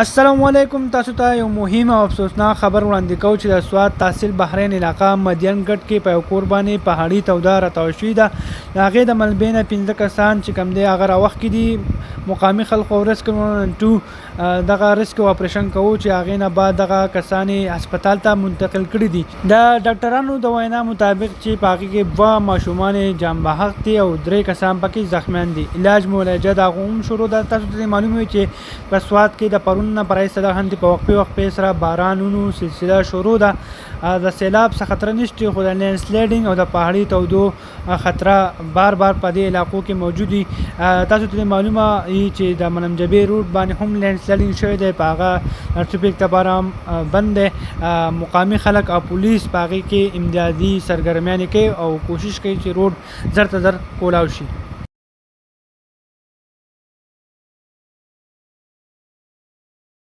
السلام علیکم. تاسو ته یو مهم او افسوسناک خبر وړاندې کوم چې د سوات تحصیل بحرین علاقه مدین ګټ کې په یو کور باندې پهاړي توده راتاو شوې ده. د هغې د ملبې نه 15 کسان چې کوم دی هغه راوخت کې دي. مقامي خلکو ریسک دغه ریسک اپریشن کوو چې هغې نه بعد دغه کسان هسپتال ته منتقل کړي دي. د ډاکټرانو د وینا مطابق چې په هغې کې 2 ماشومان جان بحق دي او 3 کسان پکې زخمیان دي. علاج معالجه د هغو هم شروع ده. تاسو ته معلومه وي چې په سوات کې د پرون نه پرایسته ده هم په وقفه سره بارانونو سلسله شروع ده. د سیلاب څخه خطر نشته، خو د لینډ سلایډینګ او د پهاړي تودو خطر بار په دې علاقو کې موجود دي. تاسو ته معلومه وي چې د منمجبې روډ باندې هم لینډ سلایډینګ شوی دی، په هغه ټریفیک لپاره بند دی. مقامي خلک او پولیس په هغې کې امدادي سرګرمیانې کوي او کوشش کوي چې روډ زر ته زر کولاو شي.